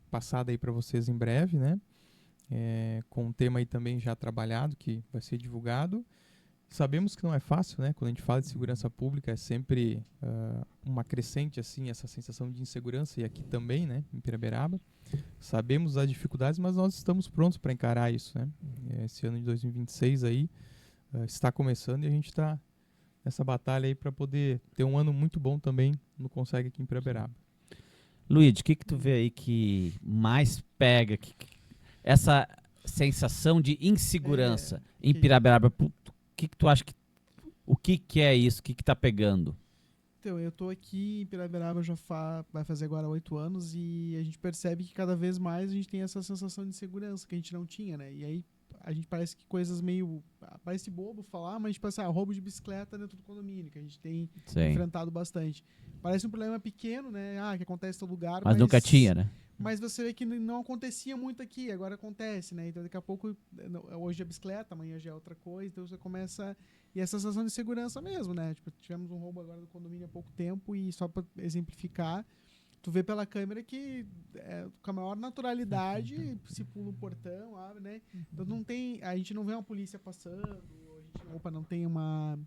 passada aí para vocês em breve, né? com um tema aí também já trabalhado, que vai ser divulgado. Sabemos que não é fácil, né? Quando a gente fala de segurança pública, é sempre uma crescente, assim, essa sensação de insegurança, e aqui também, né? Em Piraberaba. Sabemos as dificuldades, mas nós estamos prontos para encarar isso, né? Esse ano de 2026 aí está começando, e a gente está nessa batalha aí para poder ter um ano muito bom também no Conseg aqui em Piraberaba. Luiz, o que tu vê aí que mais pega essa sensação de insegurança em Piraberaba? O que tu acha o que é isso? O que tá pegando? Então, eu tô aqui em Piraberaba já vai fazer agora 8 anos, e a gente percebe que cada vez mais a gente tem essa sensação de insegurança que a gente não tinha, né? E aí a gente parece que coisas meio... Parece bobo falar, mas tipo assim, roubo de bicicleta dentro do condomínio, que a gente tem enfrentado bastante. Parece um problema pequeno, né? Que acontece em todo lugar. Mas nunca tinha, né? Mas você vê que não acontecia muito aqui, agora acontece, né? Então daqui a pouco, hoje é bicicleta, amanhã já é outra coisa, então você começa... E essa sensação de segurança mesmo, né? Tipo, tivemos um roubo agora do condomínio há pouco tempo, e só para exemplificar, tu vê pela câmera que com a maior naturalidade se pula um portão, abre, né? Então a gente não vê uma polícia passando, a gente não tem uma...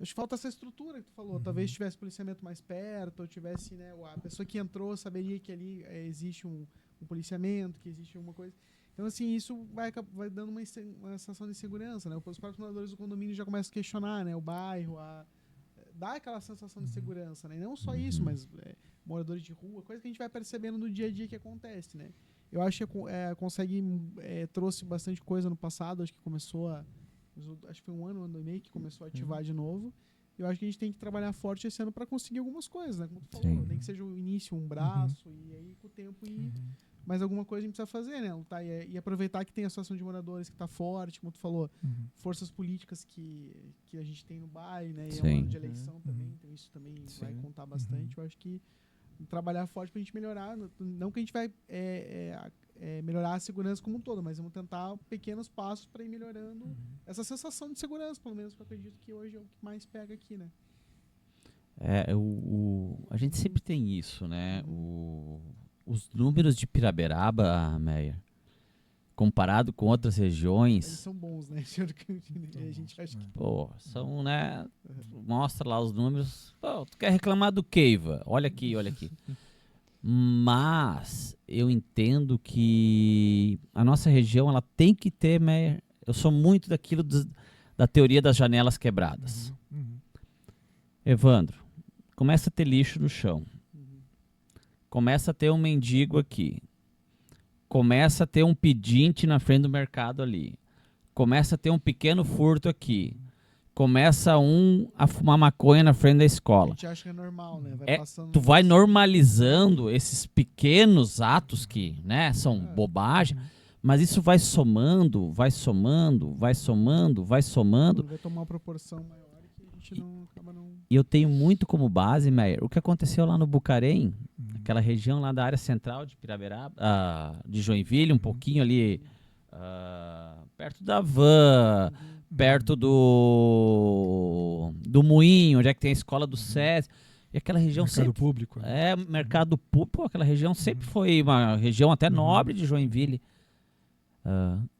Acho que falta essa estrutura que tu falou. Talvez tivesse policiamento mais perto, ou tivesse, né, a pessoa que entrou saberia que ali existe um policiamento, que existe alguma coisa. Então, assim, isso vai dando uma sensação de segurança, né? Os próprios moradores do condomínio já começam a questionar, né, o bairro, dá aquela sensação de segurança, né? E não só isso, mas moradores de rua, coisa que a gente vai percebendo no dia a dia que acontece, né? Eu acho que trouxe bastante coisa no passado, acho que acho que foi um ano e meio que começou a ativar de novo. Eu acho que a gente tem que trabalhar forte esse ano para conseguir algumas coisas, né? Como tu falou, nem que seja o início, um braço, e aí com o tempo mais alguma coisa a gente precisa fazer, né? Lutar e aproveitar que tem a associação de moradores que está forte, como tu falou, forças políticas que a gente tem no bairro, né? E é um ano de eleição também, então isso também vai contar bastante. Eu acho que trabalhar forte para a gente melhorar, não que a gente vai melhorar a segurança como um todo, mas vamos tentar pequenos passos para ir melhorando essa sensação de segurança, pelo menos, que eu acredito que hoje é o que mais pega aqui, né? A gente sempre tem isso, né? Os números de Piraberaba, Meyer, comparado com outras regiões... Eles são bons, né? A gente acha que... são, né? Mostra lá os números. Tu quer reclamar do que, Ivan? Olha aqui. Mas eu entendo que a nossa região, ela tem que ter, Meyer, eu sou muito daquilo da teoria das janelas quebradas. Evandro, começa a ter lixo no chão. Começa a ter um mendigo aqui. Começa a ter um pedinte na frente do mercado ali. Começa a ter um pequeno furto aqui. Começa a fumar maconha na frente da escola. A gente acha que é normal, né? Tu vai normalizando esses pequenos atos que, né, são bobagem, mas isso vai somando. Vai tomar uma proporção maior que a gente acaba não... E eu tenho muito como base, Meyer, o que aconteceu lá no Bucarém, aquela região lá da área central de Piraberaba, de Joinville, um pouquinho ali, perto da Van, perto do Moinho, onde é que tem a escola do SESI. E aquela região mercado público. Mercado público. Aquela região sempre foi uma região até nobre de Joinville.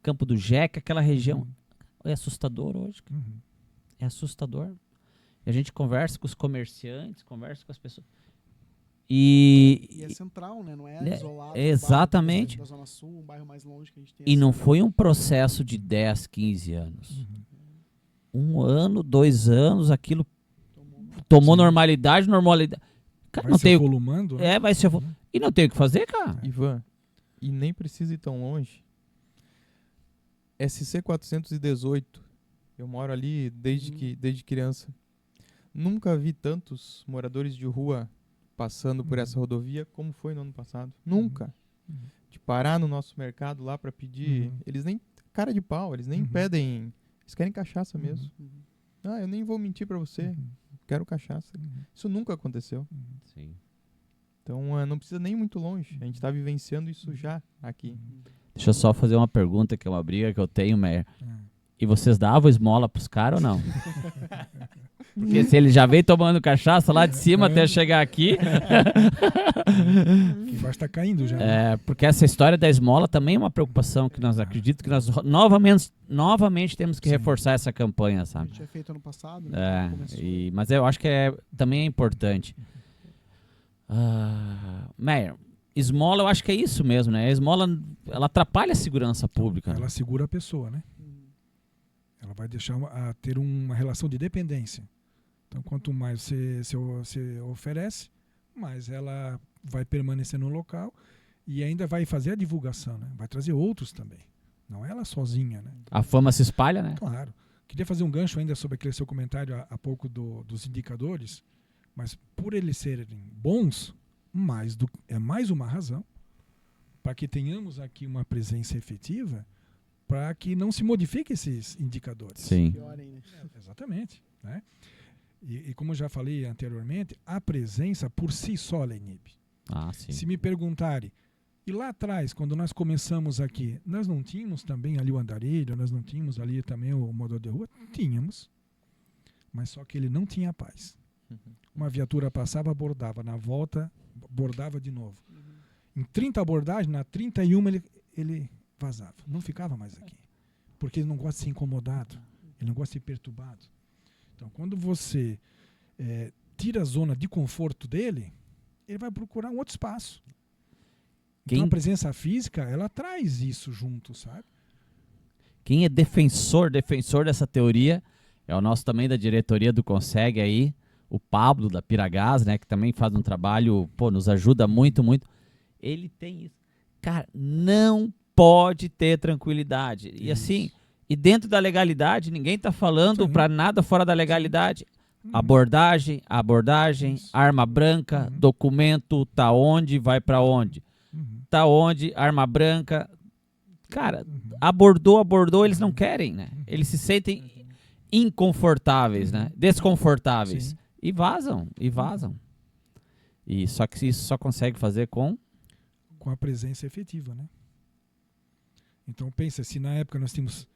Campo do Jeca, aquela região. É assustador hoje. É assustador. E a gente conversa com os comerciantes, conversa com as pessoas. E é central, né? Não é isolado. Exatamente. Da Zona Sul, um bairro mais longe que a gente tem. E não foi um processo de 10, 15 anos. 1 ano, 2 anos, aquilo tomou normalidade. Cara, vai se evolumando, né? vai se evoluindo. E não tem o que fazer, cara. Ivan, e nem precisa ir tão longe. SC 418, eu moro ali desde criança. Nunca vi tantos moradores de rua passando por essa rodovia como foi no ano passado. Nunca. De parar no nosso mercado lá para pedir... Eles nem... Cara de pau, eles nem pedem... Eles querem cachaça mesmo. Eu nem vou mentir para você. Quero cachaça. Isso nunca aconteceu. Sim. Então não precisa nem ir muito longe. A gente está vivenciando isso já aqui. Deixa eu só fazer uma pergunta, que é uma briga que eu tenho, Meyer. E vocês davam esmola pros caras ou não? Porque se ele já veio tomando cachaça lá de cima até chegar aqui. Que vai estar caindo já. Porque essa história da esmola também é uma preocupação que nós acredito que nós novamente temos que reforçar essa campanha, A sabe? gente tinha feito ano passado, né? Começou. Mas eu acho que também é importante. Meyer, esmola eu acho que é isso mesmo, né? A esmola, ela atrapalha a segurança pública. Ela segura a pessoa, né? Ela vai deixar ter uma relação de dependência. Então, quanto mais você oferece, mais ela vai permanecer no local e ainda vai fazer a divulgação, né? Vai trazer outros também. Não é ela sozinha, né? A fama se espalha, né? Claro. Queria fazer um gancho ainda sobre aquele seu comentário há pouco dos indicadores, mas por eles serem bons, é mais uma razão para que tenhamos aqui uma presença efetiva, para que não se modifiquem esses indicadores. Sim. Piorem, né? Exatamente. Né? E como eu já falei anteriormente, a presença por si só ela inibe. Sim. Se me perguntarem, e lá atrás, quando nós começamos aqui, nós não tínhamos também ali o andarilho, nós não tínhamos ali também o morador de rua? Tínhamos. Mas só que ele não tinha paz. Uma viatura passava, abordava, na volta, abordava de novo. Em 30 abordagens, na 31 ele vazava. Não ficava mais aqui. Porque ele não gosta de ser incomodado. Ele não gosta de ser perturbado. Então, quando você tira a zona de conforto dele, ele vai procurar um outro espaço. Então, a presença física, ela traz isso junto, sabe? Quem é defensor dessa teoria é o nosso também da diretoria do Conseg aí, o Pablo da Piragás, né, que também faz um trabalho, nos ajuda muito, muito. Ele tem isso. Cara, não pode ter tranquilidade. E assim, e dentro da legalidade, ninguém está falando para nada fora da legalidade. Abordagem, arma branca, documento, tá onde, vai para onde. Tá onde, arma branca. Cara, abordou, eles não querem, né? Eles se sentem inconfortáveis, né? Desconfortáveis. Sim. E vazam. E só que isso só consegue fazer com a presença efetiva, né? Então pensa, se na época nós tínhamos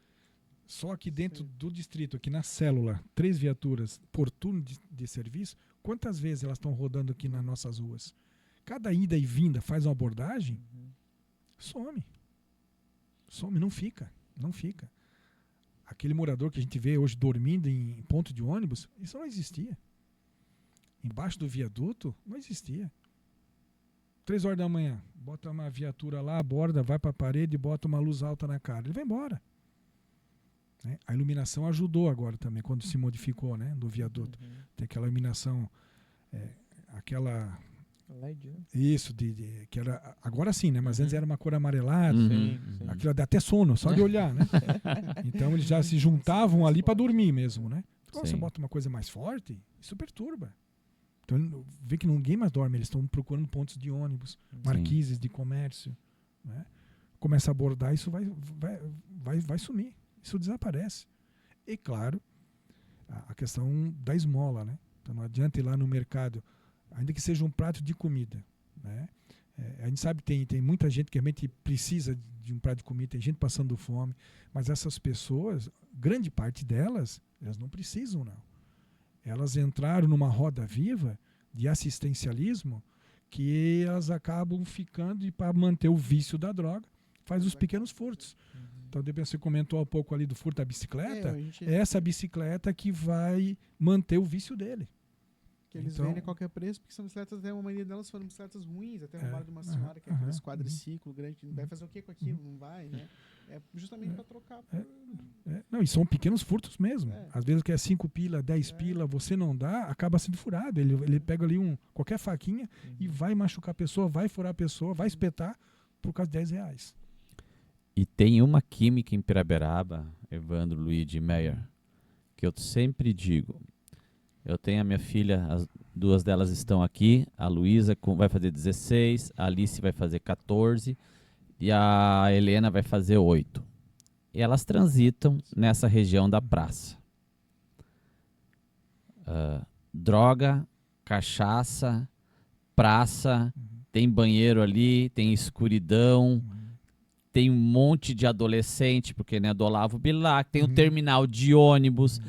só aqui dentro do distrito, aqui na célula, 3 viaturas por turno de serviço, quantas vezes elas estão rodando aqui nas nossas ruas? Cada ida e vinda faz uma abordagem, some, não fica. Aquele morador que a gente vê hoje dormindo em ponto de ônibus, isso não existia. Embaixo do viaduto, não existia. 3 horas da manhã, bota uma viatura lá, aborda, vai para a parede e bota uma luz alta na cara. Ele vai embora. Né? A iluminação ajudou agora também, quando se modificou, né, do viaduto. Tem aquela iluminação, aquela... LED, né? Isso, que era agora sim, né? Mas antes era uma cor amarelada. Sim. Aquilo dá até sono, só de olhar, né? Então eles já se juntavam ali para dormir mesmo, né? Quando você bota uma coisa mais forte, isso perturba. Então vê que ninguém mais dorme, eles estão procurando pontos de ônibus, marquises de comércio, né? Começa a abordar, isso vai sumir, isso desaparece. E claro, a questão da esmola, né? Então não adianta ir lá no mercado, ainda que seja um prato de comida, né? A gente sabe que tem muita gente que realmente precisa de um prato de comida, tem gente passando fome, mas essas pessoas, grande parte delas, elas não precisam, não. Elas entraram numa roda viva de assistencialismo que elas acabam ficando, e para manter o vício da droga, faz os pequenos furtos. Então, você comentou há pouco ali do furto da bicicleta, é essa bicicleta que vai manter o vício dele. Que eles vendem a qualquer preço, porque são bicicletas, até a maioria delas foram bicicletas ruins, até roubaram de uma senhora que é aquele quadriciclo grande, não vai fazer o que com aquilo? Não vai, né? É justamente para trocar. Não, e são pequenos furtos mesmo. Às vezes que é 5 pila, 10 pila, você não dá, acaba sendo furado. Ele pega ali qualquer faquinha e vai machucar a pessoa, vai furar a pessoa, vai espetar por causa de R$10. E tem uma química em Piraberaba, Evandro, Luigi, Meyer, que eu sempre digo. Eu tenho a minha filha, as 2 delas estão aqui, a Luísa vai fazer 16, a Alice vai fazer 14 e a Helena vai fazer 8. E elas transitam nessa região da praça. Droga, cachaça, praça, tem banheiro ali, tem escuridão, tem um monte de adolescente, porque né, do Olavo Bilac, tem o terminal de ônibus,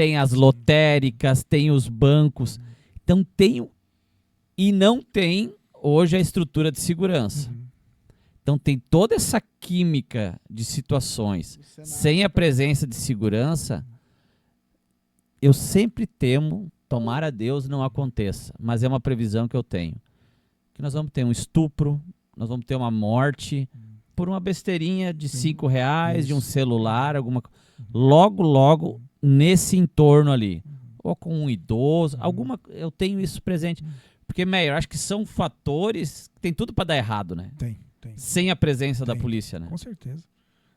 tem as lotéricas, tem os bancos. Então e não tem hoje a estrutura de segurança. Então tem toda essa química de situações. Sem a presença de segurança, eu sempre temo, tomara a Deus não aconteça, mas é uma previsão que eu tenho. Que nós vamos ter um estupro, nós vamos ter uma morte por uma besteirinha de R$5, de um celular, alguma coisa. Logo, nesse entorno ali. Ou com um idoso, eu tenho isso presente. Porque, Meyer, acho que são fatores que tem tudo para dar errado, né? Tem. Sem a presença da polícia, né? Com certeza.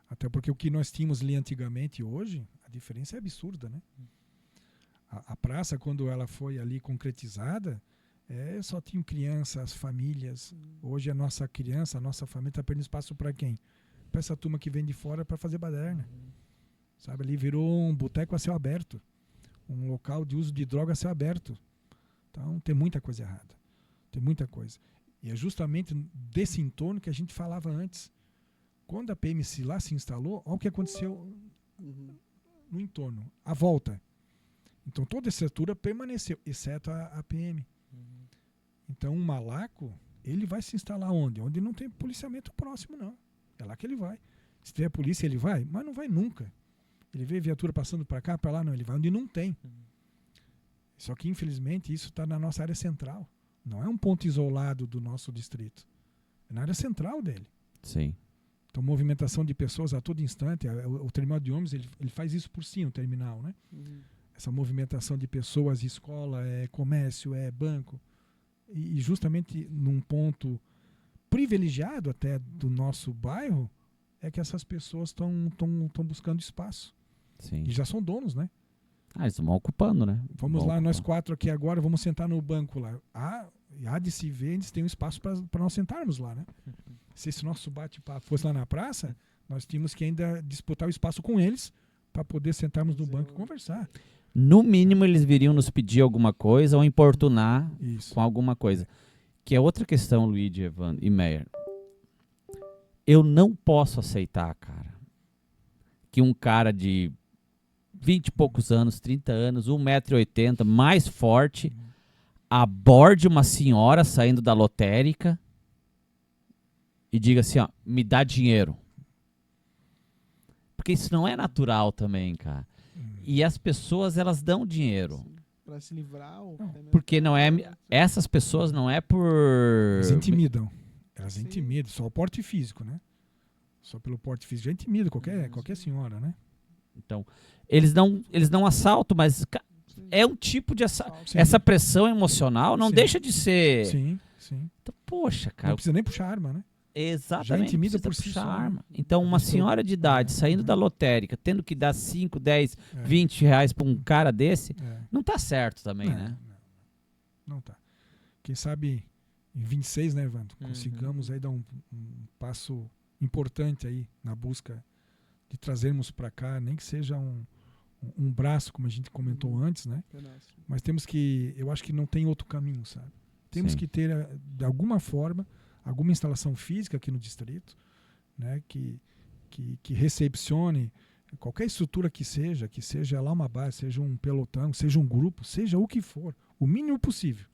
Até porque o que nós tínhamos ali antigamente e hoje, a diferença é absurda, né? A praça, quando ela foi ali concretizada, só tinham crianças, famílias. Hoje a nossa criança, a nossa família está perdendo espaço para quem? Para essa turma que vem de fora para fazer baderna. Sabe, ali virou um boteco a céu aberto. Um local de uso de droga a céu aberto. Então tem muita coisa errada. Tem muita coisa. E é justamente desse entorno que a gente falava antes. Quando a PMC lá se instalou, olha o que aconteceu no entorno. A volta. Então toda a estrutura permaneceu, exceto a PM. Então um malaco, ele vai se instalar onde? Onde não tem policiamento próximo, não. É lá que ele vai. Se tiver polícia, ele vai, mas não vai nunca. Ele vê viatura passando para cá, para lá, não. Ele vai onde não tem. Só que, infelizmente, isso está na nossa área central. Não é um ponto isolado do nosso distrito. É na área central dele. Sim. Então, movimentação de pessoas a todo instante. O terminal de ônibus, ele faz isso por si, o terminal, né? Essa movimentação de pessoas, escola, comércio, banco. E justamente num ponto privilegiado até do nosso bairro, é que essas pessoas estão buscando espaço. Sim. E já são donos, né? Eles vão ocupando, né? Vamos lá, nós 4 aqui agora, vamos sentar no banco lá. Há de se ver, eles têm um espaço para nós sentarmos lá, né? Se esse nosso bate-papo fosse lá na praça, nós tínhamos que ainda disputar o espaço com eles para poder sentarmos no banco e conversar. No mínimo, eles viriam nos pedir alguma coisa ou importunar Isso. com alguma coisa. Que é outra questão, Luigi, Evandro e Meyer. Eu não posso aceitar, cara, que um cara de 20 e poucos anos, 30 anos, 1,80 m, mais forte, aborde uma senhora saindo da lotérica e diga assim, ó, me dá dinheiro. Porque isso não é natural também, cara. E as pessoas, elas dão dinheiro. Para se livrar ou Porque não é, essas pessoas não é por... Elas intimidam. Elas intimidam, só o porte físico, né? Só pelo porte físico já intimida qualquer senhora, né? Então, eles não assaltam, mas é um tipo de assalto. Essa pressão emocional não deixa de ser... Sim. Então, poxa, cara... Não precisa nem puxar arma, né? Exatamente. Já intimida por si só. Arma. Então, uma senhora de idade saindo da lotérica, tendo que dar 5, 10, 20 reais para um cara desse, não tá certo também, né? Não tá. Quem sabe em 26, né, Evandro? Consigamos aí dar um passo importante aí na busca de trazermos para cá, nem que seja um braço, como a gente comentou antes, né? Mas temos que, eu acho que não tem outro caminho, sabe? Temos que ter, de alguma forma, alguma instalação física aqui no distrito, né, que recepcione qualquer estrutura que seja lá uma base, seja um pelotão, seja um grupo, seja o que for, o mínimo possível.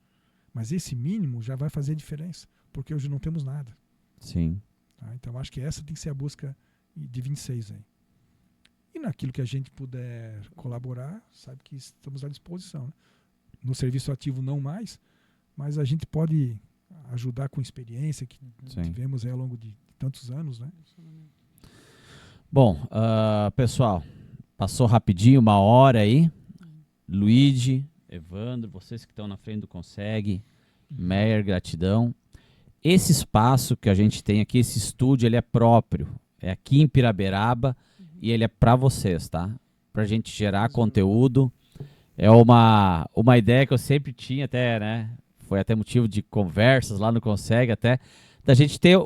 Mas esse mínimo já vai fazer diferença, porque hoje não temos nada. Sim. Tá? Então acho que essa tem que ser a busca de 26 aí. E naquilo que a gente puder colaborar, sabe que estamos à disposição. Né? No serviço ativo não mais, mas a gente pode ajudar com experiência que tivemos aí ao longo de tantos anos, né? Bom, pessoal, passou rapidinho, 1 hora aí. Luigi, Evandro, vocês que estão na frente do Consegue, Meyer, gratidão. Esse espaço que a gente tem aqui, esse estúdio, ele é próprio. É aqui em Piraberaba e ele é para vocês, tá? Pra gente gerar conteúdo. É uma ideia que eu sempre tinha até, né? Foi até motivo de conversas lá no Consegue até, da gente ter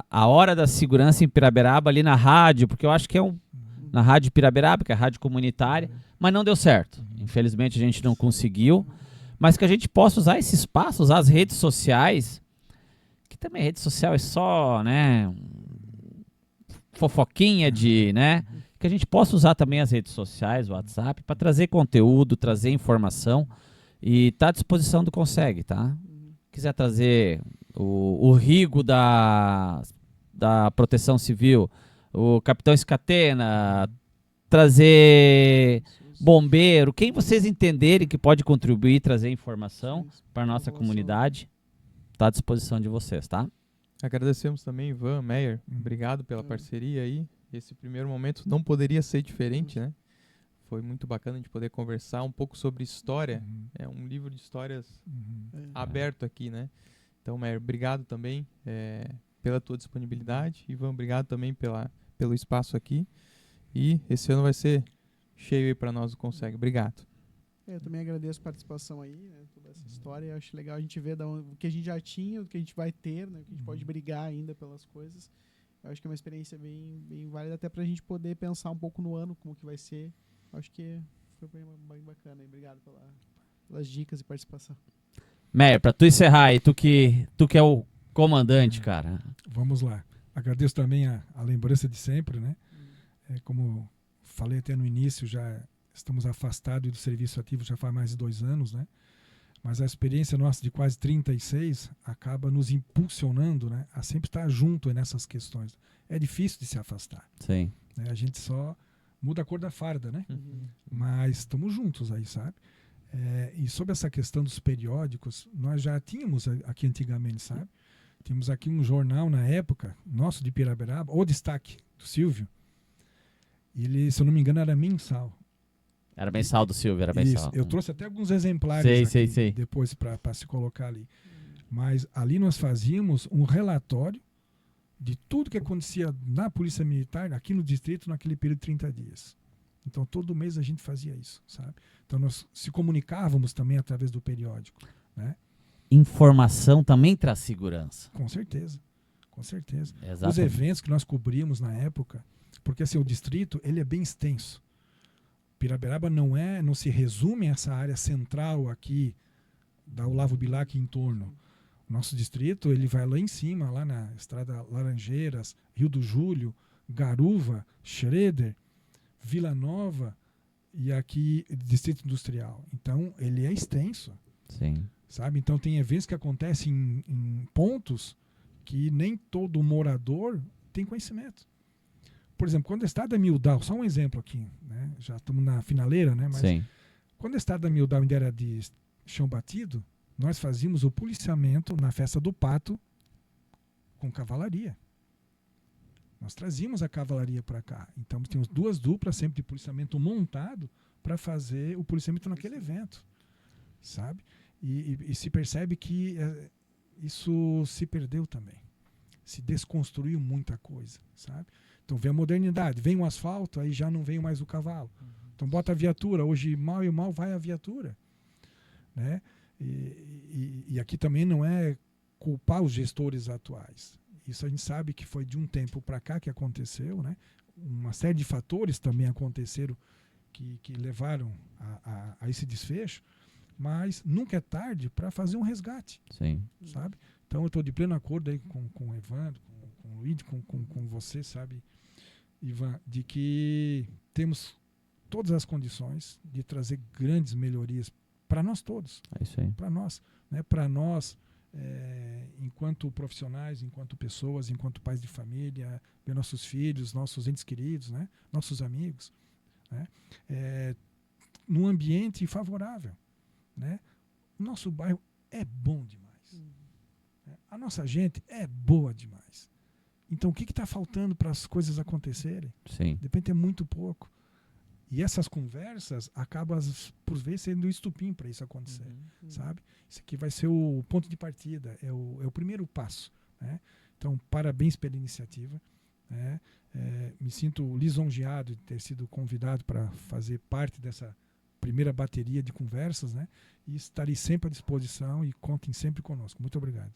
a hora da segurança em Piraberaba ali na rádio, porque eu acho que na rádio Piraberaba, que é a rádio comunitária, mas não deu certo. Infelizmente a gente não conseguiu, mas que a gente possa usar esse espaço, usar as redes sociais, que também rede social é só, né, fofoquinha de, né, que a gente possa usar também as redes sociais, o WhatsApp, para trazer conteúdo, trazer informação e tá à disposição do Consegue, tá? Quiser trazer o Rigo da Proteção Civil, o Capitão Escatena, trazer bombeiro, quem vocês entenderem que pode contribuir, trazer informação para a nossa comunidade, está à disposição de vocês, tá? Agradecemos também, Ivan, Meyer. Obrigado pela parceria aí. Esse primeiro momento não poderia ser diferente, né? Foi muito bacana de poder conversar um pouco sobre história. É um livro de histórias aberto aqui, né? Então, Meyer, obrigado também pela tua disponibilidade. Ivan, obrigado também pelo espaço aqui. E esse ano vai ser cheio aí para nós o Consegue. Obrigado. Eu também agradeço a participação aí, né, toda essa história. Eu acho legal a gente ver o que a gente já tinha, o que a gente vai ter, né, o que a gente pode brigar ainda pelas coisas. Eu acho que é uma experiência bem válida até pra gente poder pensar um pouco no ano, como que vai ser. Eu acho que foi bem bacana. Obrigado pelas dicas e participação. Meyer, pra tu encerrar aí, tu que é o comandante, cara. Vamos lá. Agradeço também a lembrança de sempre, né? Como falei até no início, já estamos afastados do serviço ativo já faz mais de 2 anos, né? Mas a experiência nossa de quase 36 acaba nos impulsionando, né, a sempre estar junto nessas questões. É difícil de se afastar. Sim. Né? A gente só muda a cor da farda, né? Mas estamos juntos aí, sabe? E sobre essa questão dos periódicos, nós já tínhamos aqui antigamente, sabe? Tínhamos aqui um jornal na época, nosso de Piraberaba, O Destaque, do Silvio. Ele, se eu não me engano, era mensal. Era mensal do Silvio, era mensal. Isso. Eu trouxe até alguns exemplares sei. depois para se colocar ali. Mas ali nós fazíamos um relatório de tudo que acontecia na Polícia Militar, aqui no distrito, naquele período de 30 dias. Então, todo mês a gente fazia isso, sabe? Então, nós se comunicávamos também através do periódico, né? Informação também traz segurança. Com certeza, com certeza. Exatamente. Os eventos que nós cobríamos na época, porque assim, o distrito, ele é bem extenso. Piraberaba não se resume a essa área central aqui da Olavo Bilac em torno. Nosso distrito, ele vai lá em cima, lá na Estrada Laranjeiras, Rio do Júlio, Garuva, Schroeder, Vila Nova e aqui Distrito Industrial. Então, ele é extenso. Sim. Sabe? Então, tem eventos que acontecem em pontos que nem todo morador tem conhecimento. Por exemplo, quando a Estrada Mildau, só um exemplo aqui, né? Já estamos na finaleira, né? Mas Sim. quando a Estrada Mildau ainda era de chão batido, nós fazíamos o policiamento na Festa do Pato com cavalaria. Nós trazíamos a cavalaria para cá. Então, temos 2 duplas sempre de policiamento montado para fazer o policiamento naquele evento, sabe? E se percebe que isso se perdeu também. Se desconstruiu muita coisa, sabe? Então vem a modernidade, vem o asfalto, aí já não vem mais o cavalo. Então bota a viatura, hoje mal e mal vai a viatura, né? E aqui também não é culpar os gestores atuais. Isso a gente sabe que foi de um tempo para cá que aconteceu, né? Uma série de fatores também aconteceram que levaram a esse desfecho, mas nunca é tarde para fazer um resgate. Sim. Sabe? Então eu estou de pleno acordo aí com o Evandro, com o Luiz, com você, sabe, Ivan, de que temos todas as condições de trazer grandes melhorias para nós todos. É isso aí. Para nós, né? Para nós, enquanto profissionais, enquanto pessoas, enquanto pais de família, ver nossos filhos, nossos entes queridos, né? Nossos amigos, né? Num ambiente favorável, né? O nosso bairro é bom demais. A nossa gente é boa demais. Então, o que está faltando para as coisas acontecerem? Sim. De repente é muito pouco. E essas conversas acabam, por vezes, sendo o estupim para isso acontecer. Sabe? Isso aqui vai ser o ponto de partida, é o primeiro passo. Né? Então, parabéns pela iniciativa. Né? Me sinto lisonjeado de ter sido convidado para fazer parte dessa primeira bateria de conversas, né? E estarei sempre à disposição e contem sempre conosco. Muito obrigado.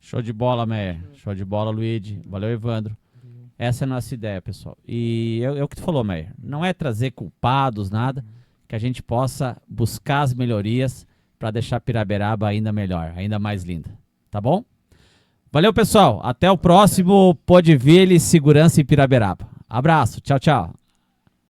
Show de bola, Meyer. Show de bola, Luigi. Valeu, Evandro. Essa é a nossa ideia, pessoal. E é o que tu falou, Meyer. Não é trazer culpados, nada. Que a gente possa buscar as melhorias para deixar Piraberaba ainda melhor, ainda mais linda. Tá bom? Valeu, pessoal. Até o próximo Podville Segurança em Piraberaba. Abraço. Tchau, tchau.